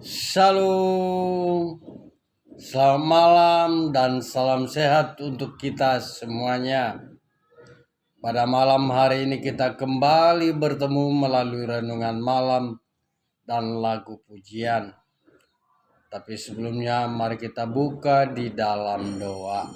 Shalom, selamat malam dan salam sehat untuk kita semuanya. Pada malam hari ini kita kembali bertemu melalui renungan malam dan lagu pujian. Tapi sebelumnya mari kita buka di dalam doa.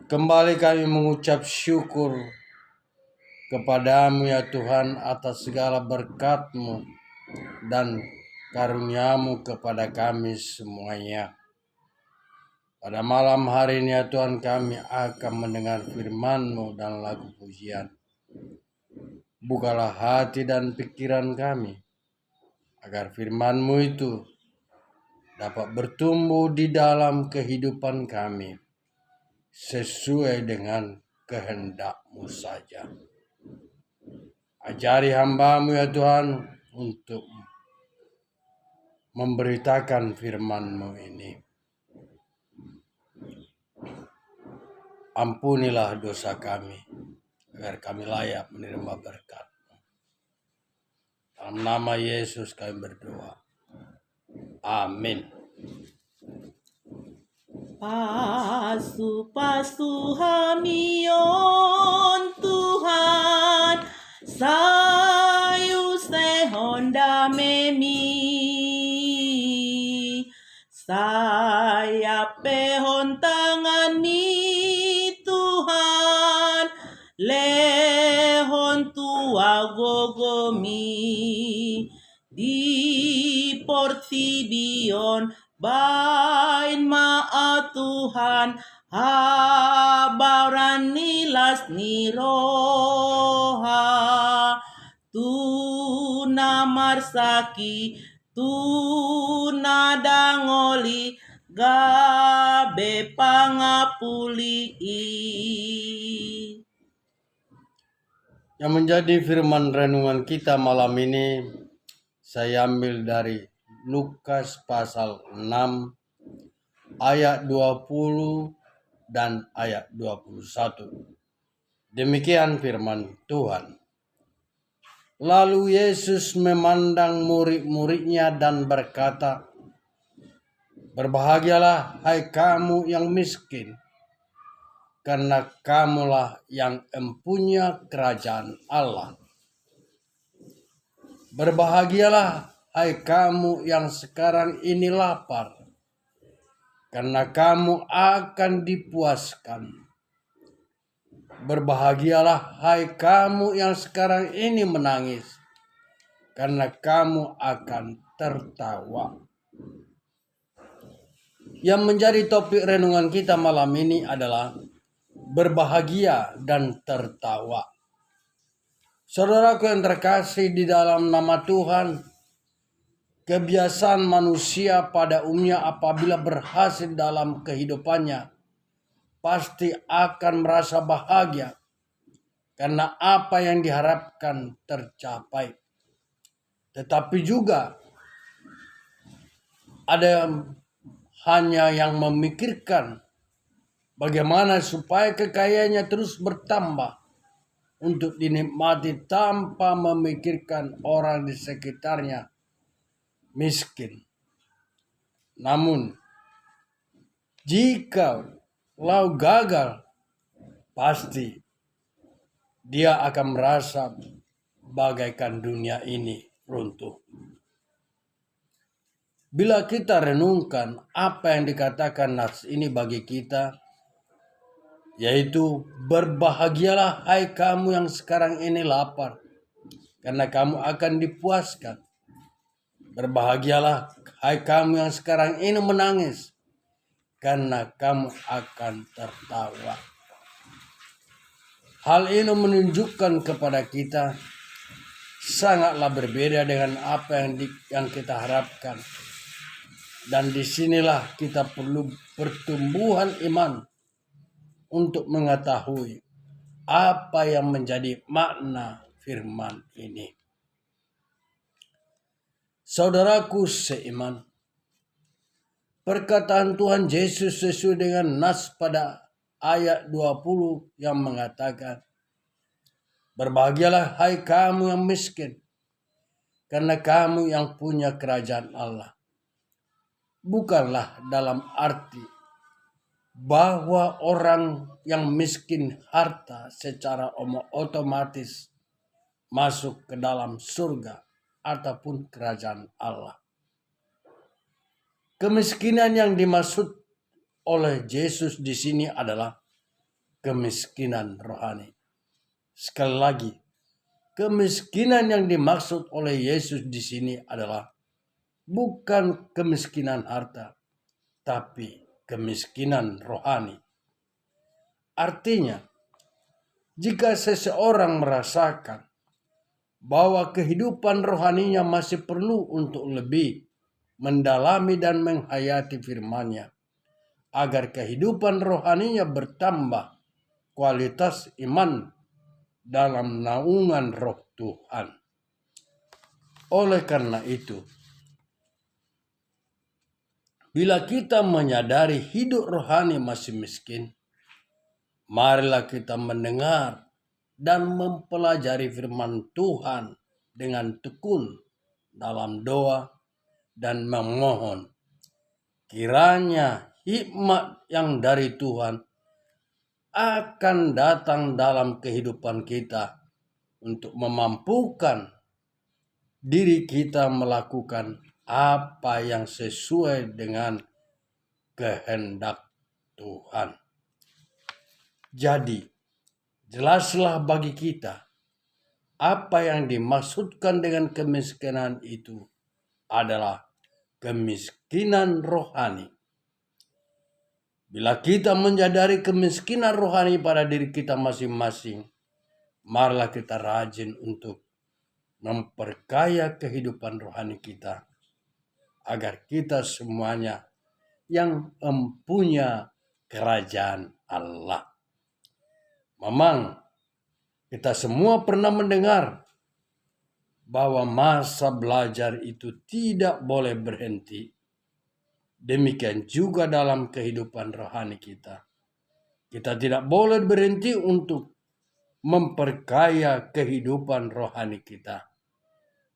Kembali kami mengucap syukur kepadamu ya Tuhan atas segala berkat-Mu dan karunia-Mu kepada kami semuanya. Pada malam hari ini ya Tuhan, kami akan mendengar firman-Mu dan lagu pujian. Bukalah hati dan pikiran kami, agar firman-Mu itu dapat bertumbuh di dalam kehidupan kami, sesuai dengan kehendak-Mu saja. Ajari hamba-Mu ya Tuhan, untuk memberitakan firman-Mu ini. Ampunilah dosa kami, agar kami layak menerima berkat. Dalam nama Yesus kami berdoa. Amin. Pasu hamion Tuhan, sayu sehonda memi, saya pehon tangan mi Tuhan, lehon tua gogomi, di portibion bain ma'a Tuhan, habaran nilas niroha, tuna marsaki, tuna dangoli, gabe pangapuli. Yang menjadi firman renungan kita malam ini, saya ambil dari Lukas pasal 6 ayat 20 dan ayat 21. Demikian firman Tuhan. Lalu Yesus memandang murid-muridnya dan berkata, "Berbahagialah hai kamu yang miskin, karena kamulah yang empunya kerajaan Allah. Berbahagialah hai kamu yang sekarang ini lapar, karena kamu akan dipuaskan. Berbahagialah hai kamu yang sekarang ini menangis, karena kamu akan tertawa." Yang menjadi topik renungan kita malam ini adalah berbahagia dan tertawa. Saudaraku yang terkasih di dalam nama Tuhan, kebiasaan manusia pada umumnya apabila berhasil dalam kehidupannya, pasti akan merasa bahagia karena apa yang diharapkan tercapai. Tetapi juga ada hanya yang memikirkan bagaimana supaya kekayaannya terus bertambah untuk dinikmati tanpa memikirkan orang di sekitarnya miskin. Namun, jika lau gagal, pasti dia akan merasa bagaikan dunia ini runtuh. Bila kita renungkan apa yang dikatakan nas ini bagi kita, yaitu berbahagialah hai kamu yang sekarang ini lapar, karena kamu akan dipuaskan. Berbahagialah hai kamu yang sekarang ini menangis, karena kamu akan tertawa. Hal ini menunjukkan kepada kita sangatlah berbeda dengan apa yang kita harapkan. Dan disinilah kita perlu pertumbuhan iman untuk mengetahui apa yang menjadi makna firman ini. Saudaraku seiman, perkataan Tuhan Yesus sesuai dengan nas pada ayat 20 yang mengatakan, "Berbahagialah hai kamu yang miskin, karena kamu yang punya kerajaan Allah. Bukanlah dalam arti bahwa orang yang miskin harta secara otomatis masuk ke dalam surga ataupun kerajaan Allah. Kemiskinan yang dimaksud oleh Yesus di sini adalah kemiskinan rohani. Sekali lagi, kemiskinan yang dimaksud oleh Yesus di sini adalah bukan kemiskinan harta, tapi kemiskinan rohani. Artinya, jika seseorang merasakan bahwa kehidupan rohaninya masih perlu untuk lebih mendalami dan menghayati firman-Nya, agar kehidupan rohaninya bertambah kualitas iman dalam naungan Roh Tuhan. Oleh karena itu, bila kita menyadari hidup rohani masih miskin, marilah kita mendengar dan mempelajari firman Tuhan dengan tekun dalam doa dan memohon kiranya hikmat yang dari Tuhan akan datang dalam kehidupan kita untuk memampukan diri kita melakukan apa yang sesuai dengan kehendak Tuhan. Jadi, jelaslah bagi kita apa yang dimaksudkan dengan kemiskinan itu adalah kemiskinan rohani. Bila kita menyadari kemiskinan rohani pada diri kita masing-masing, marilah kita rajin untuk memperkaya kehidupan rohani kita, agar kita semuanya yang mempunyai kerajaan Allah. Memang kita semua pernah mendengar bahwa masa belajar itu tidak boleh berhenti. Demikian juga dalam kehidupan rohani kita. Kita tidak boleh berhenti untuk memperkaya kehidupan rohani kita.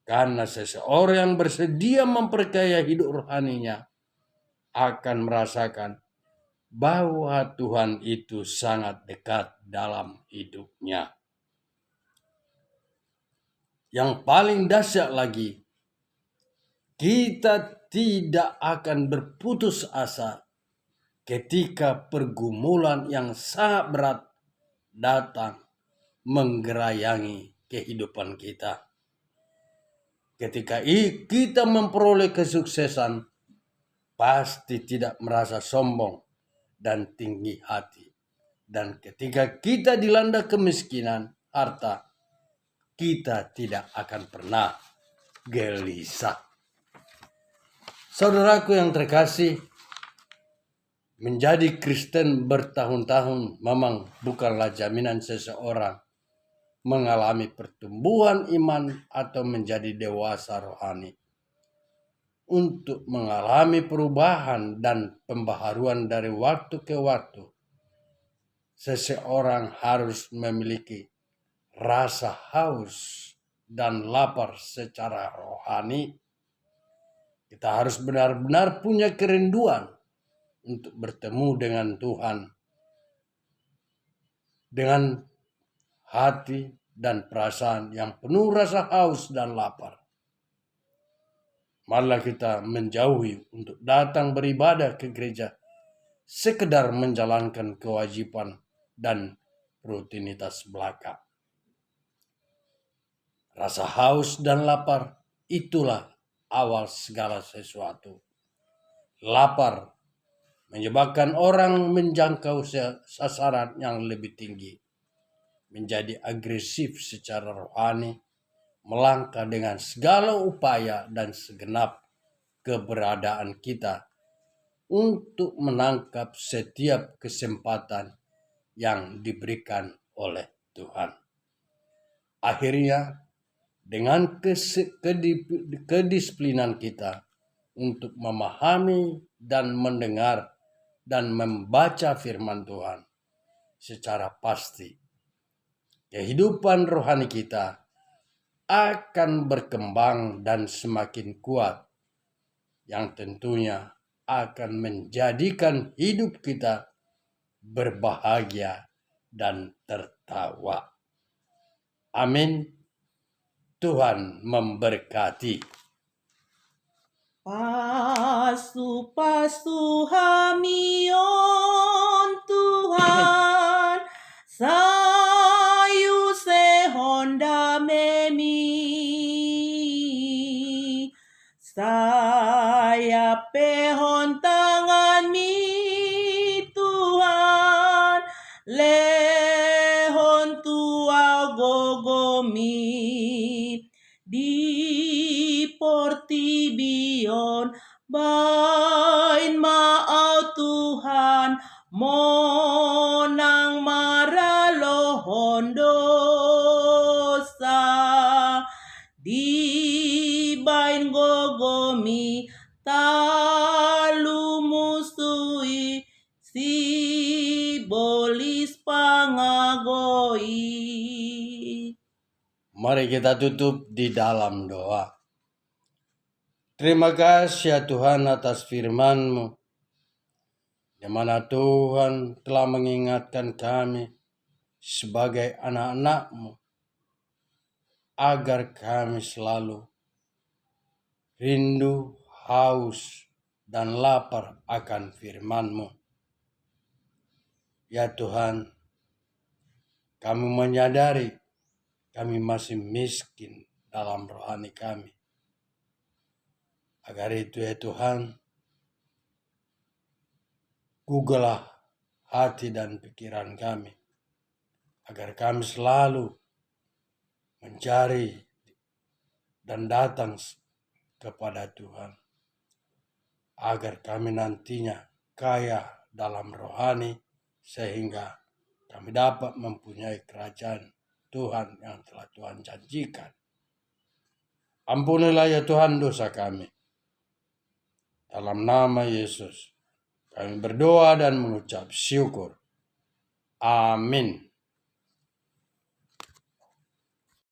Karena seseorang yang bersedia memperkaya hidup rohaninya akan merasakan bahwa Tuhan itu sangat dekat dalam hidupnya. Yang paling dahsyat lagi, kita tidak akan berputus asa ketika pergumulan yang sangat berat datang menggerayangi kehidupan kita. Ketika kita memperoleh kesuksesan, pasti tidak merasa sombong dan tinggi hati. Dan ketika kita dilanda kemiskinan harta, kita tidak akan pernah gelisah. Saudaraku yang terkasih, menjadi Kristen bertahun-tahun memang bukanlah jaminan seseorang mengalami pertumbuhan iman atau menjadi dewasa rohani. Untuk mengalami perubahan dan pembaharuan dari waktu ke waktu, seseorang harus memiliki rasa haus dan lapar secara rohani. Kita harus benar-benar punya kerinduan untuk bertemu dengan Tuhan dengan hati dan perasaan yang penuh rasa haus dan lapar. Marilah kita menjauhi untuk datang beribadah ke gereja, sekedar menjalankan kewajiban dan rutinitas belaka. Rasa haus dan lapar itulah awal segala sesuatu. Lapar menyebabkan orang menjangkau sasaran yang lebih tinggi, menjadi agresif secara rohani, melangkah dengan segala upaya dan segenap keberadaan kita untuk menangkap setiap kesempatan yang diberikan oleh Tuhan. Akhirnya, dengan kedisiplinan kita untuk memahami dan mendengar dan membaca firman Tuhan secara pasti, kehidupan rohani kita akan berkembang dan semakin kuat, yang tentunya akan menjadikan hidup kita berbahagia dan tertawa. Amin. Tuhan memberkati. Pasu hamion Tuhan, sayu se honda memi, saya pehon tangan mi Tuhan, lehon tua gogomi di portibion bain maau Tuhan monang maralohon dosa di bain gogomi talu musui si bolis pangagoi. Mari kita tutup di dalam doa. Terima kasih ya Tuhan atas firman-Mu, di mana Tuhan telah mengingatkan kami sebagai anak-anak-Mu, agar kami selalu rindu, haus, dan lapar akan firman-Mu. Ya Tuhan, kami menyadari kami masih miskin dalam rohani kami. Agar itu ya Tuhan, gugahlah hati dan pikiran kami, agar kami selalu mencari dan datang kepada Tuhan, agar kami nantinya kaya dalam rohani, sehingga kami dapat mempunyai kerajaan Tuhan yang telah Tuhan janjikan. Ampunilah ya Tuhan dosa kami. Dalam nama Yesus kami berdoa dan mengucap syukur. Amin.